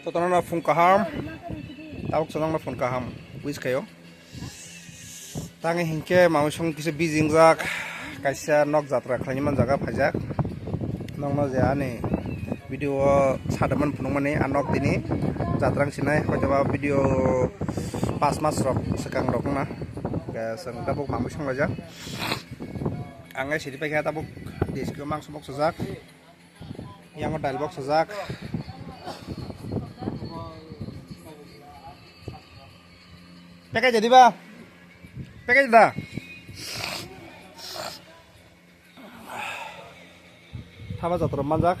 Totono na phun kaham, tawak sonong na phun kaham, wis kayo. Tangi hingke mausong kisa bijing jak, kaisa nok jatra khlaiman jaga phajak. Nongno je ani video sadaman phunungmani anok dini jatrang sinai hoytoba video 5 mas rok sekang rok na sang tabuk mamusong rajak. Angai sidi pakai tabuk diski mangso box sajak. Yang dial box sajak. Pakai jadi ba? Pakai dah. Haba jatra manjak.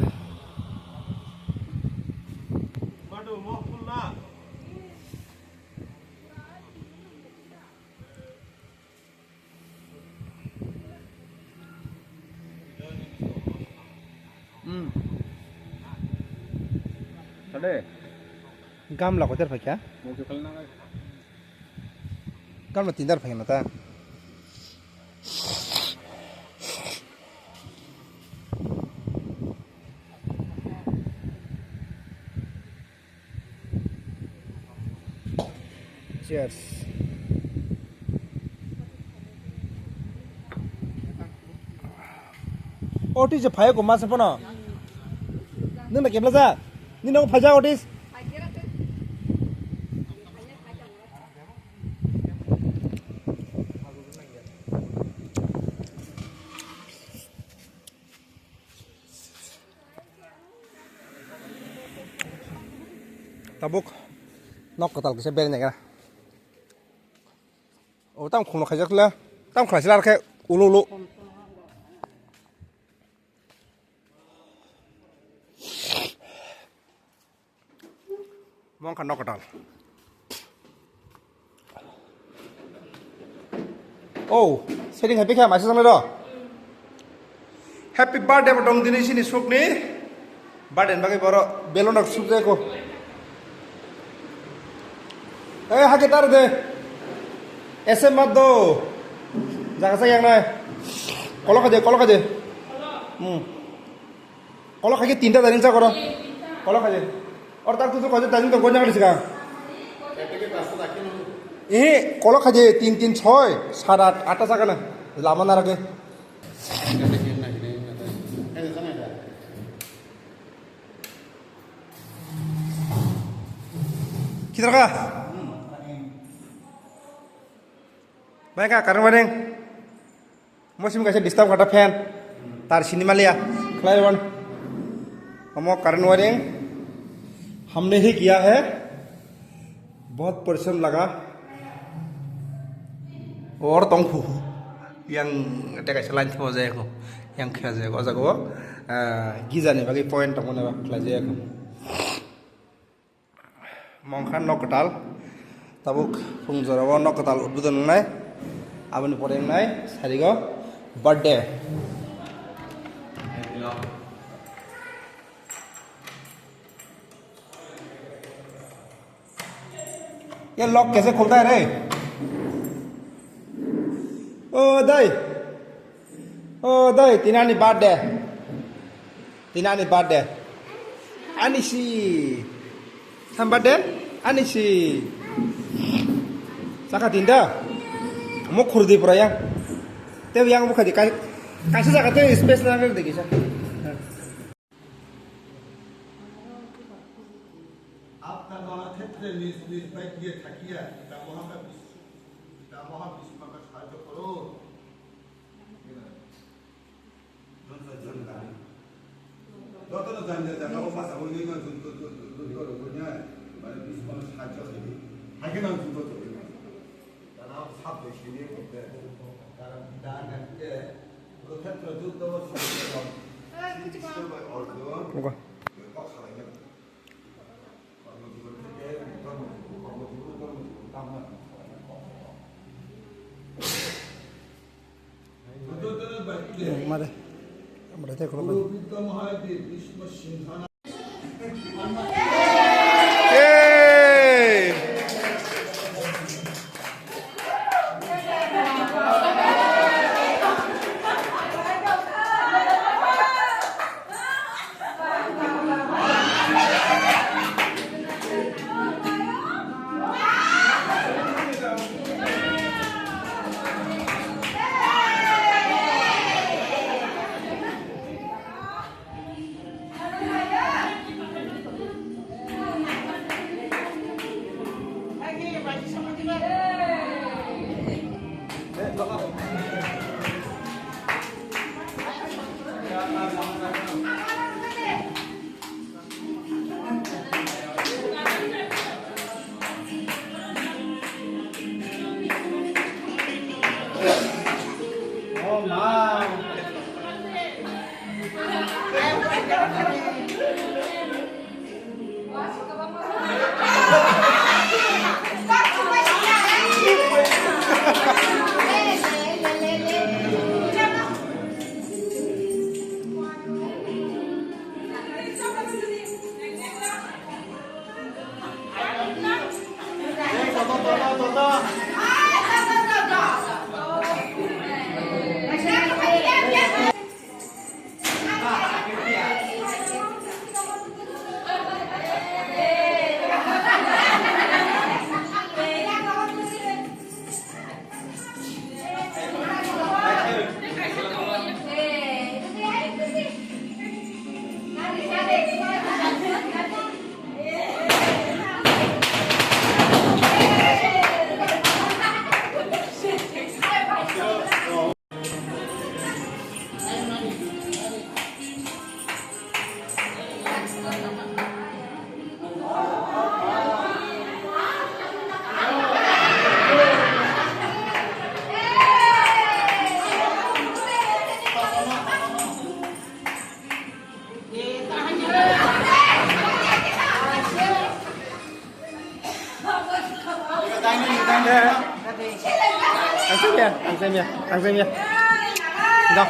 Ada? Gam lah kotor pakai. Gam lah tindar pakai nata. Cheers. Otis je phaya ko mas pano. Nung na kemla sa? Ni nong phaja Otis. Tabuk nok katal kese bel nya kana. Oh tam khung khajak la tam khajak la ulu mong kan nok katal. Oh setting happy kha masih sang do. Happy birthday dong dini sini suk ni. Birthday bagai boro belon nak suk ko. Hake tar de. ऐसे मत दो जगह से yang naik kolok aja kolok aja tinta dari sana koro kolok aja और तक तुझे कौन ताजिम तो कौन जगह दिसका kolok aja 3 3 6 7 8 8 सा ना lama ना रखे किधर का Baik kak, karena mana? Musim kasih disturb kata fan, tar sini malia, kelayan. Kamu karena mana? हमने ही किया है, बहुत परिश्रम लगा, और तंगु, yang dekat selain itu aja aku, yang kaya aja aku, giza nih bagi poin tanggung nih kelajai aku. Mungkin nok ketal, tabuk fungzarawan nok ketal udah nai. Abang pore nai hari ko birthday ये लॉक कैसे खुलता है रे ओ दाई तिनानी birthday anisi sam birthday anisi saka tinda mau kurdi pura yang, tapi yang bukan kasih saya kata space nanti deh kisah. आपका गाना क्षेत्र निज बाइक ये थकिया वहाँ का साहाଯ୍य करो যত না জানতে জানা ও ভাষা বলি না দুনিয়া মানে বিস্ময় সাহায্য করি আগে না শুনতে চলে তারা সব দেশে নিয়ে করতে তারা দান করতে ক্ষেত্রে যুদ্ধ Buka. Mari. Berarti kalau Ăn xem nha, ăn xem nha. Đâu?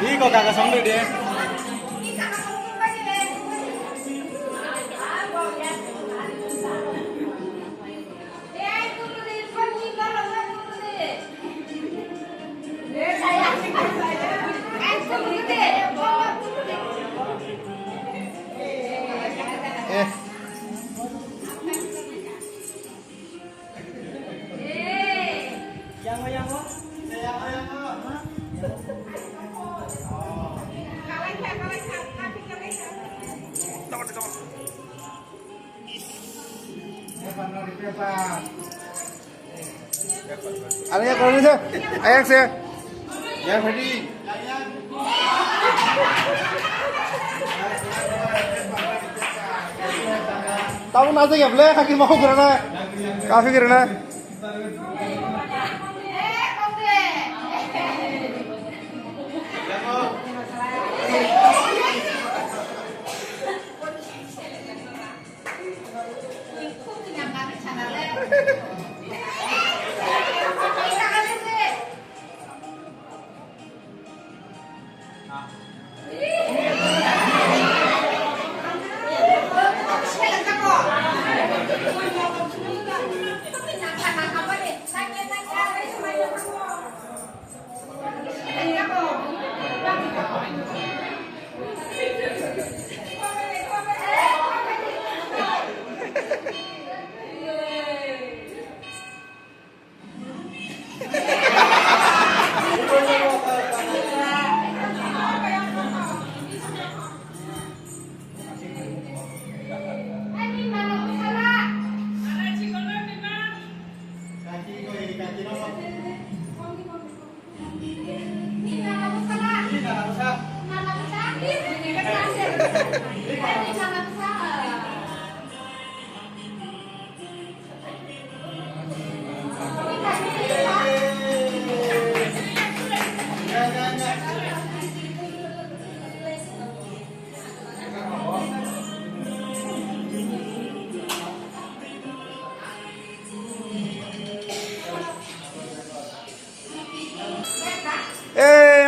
이거 가가 성들이. Alanya kalau bisa, ayak sih. Ya, Fadi. Tahu nasi ya, boleh kaki mau kerana, kafe kerana.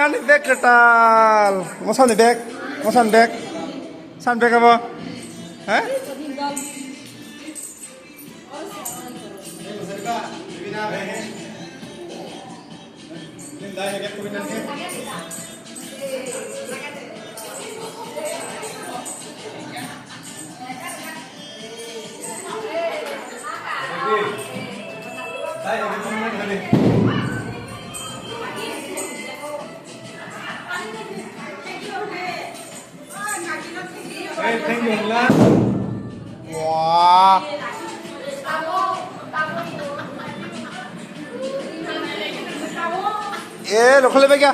Ani bag ketal, mau sun bag, apa? Hah? Wah. Lo khole be kya?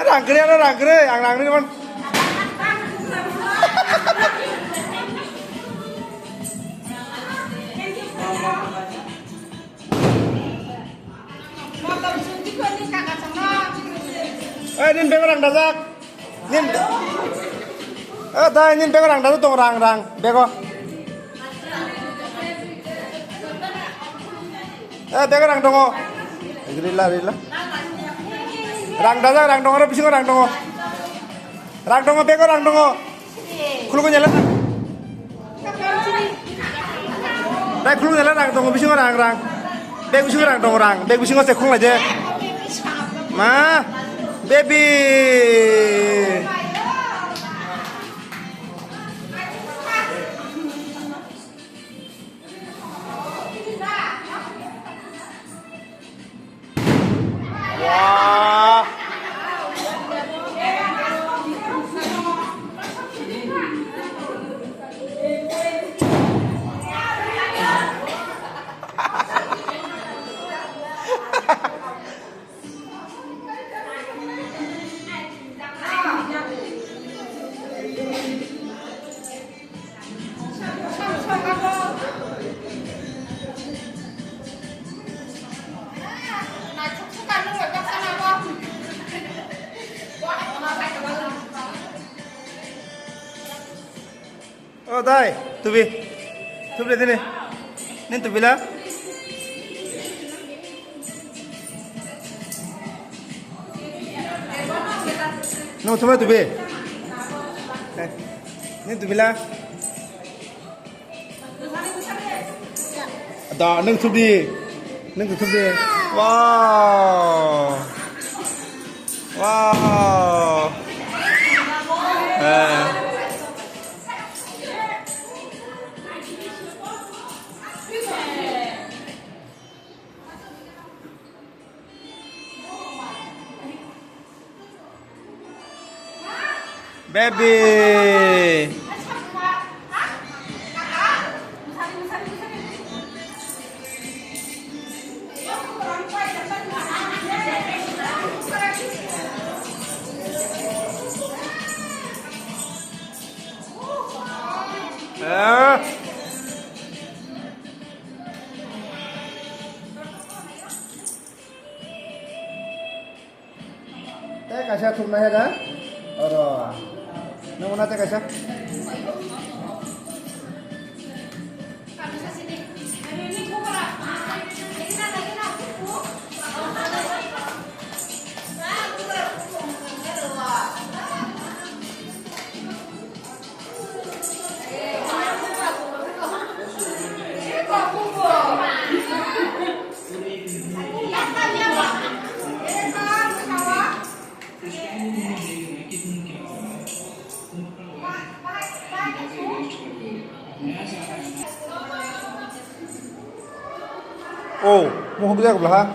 Rangkere ada rangkere, yang rangkere kan. Nin bego rang dazak, nin. Dah nin bego rang dazak tong rang bego. Bego rang tongo. Rila. Rang dazak rang tongo re bisingo rang tongo. Rang tongo bego rang tongo. Khuluko nyala. Dai khuluko nyala rang tongo bisingo rang. Beg bisingo rang tongo rang. Beg bisingo se khung aja. Ma, baby. Wah. Oh, dai, tubi sini, nih tubi lah. No, cuma tubi. Nih tubi lah. Ada, neng tubi. Wow. Baby. Teh kasih thumna hai dah. Oro. Namuna teh kasih. Oh, mau hubungi aku belah?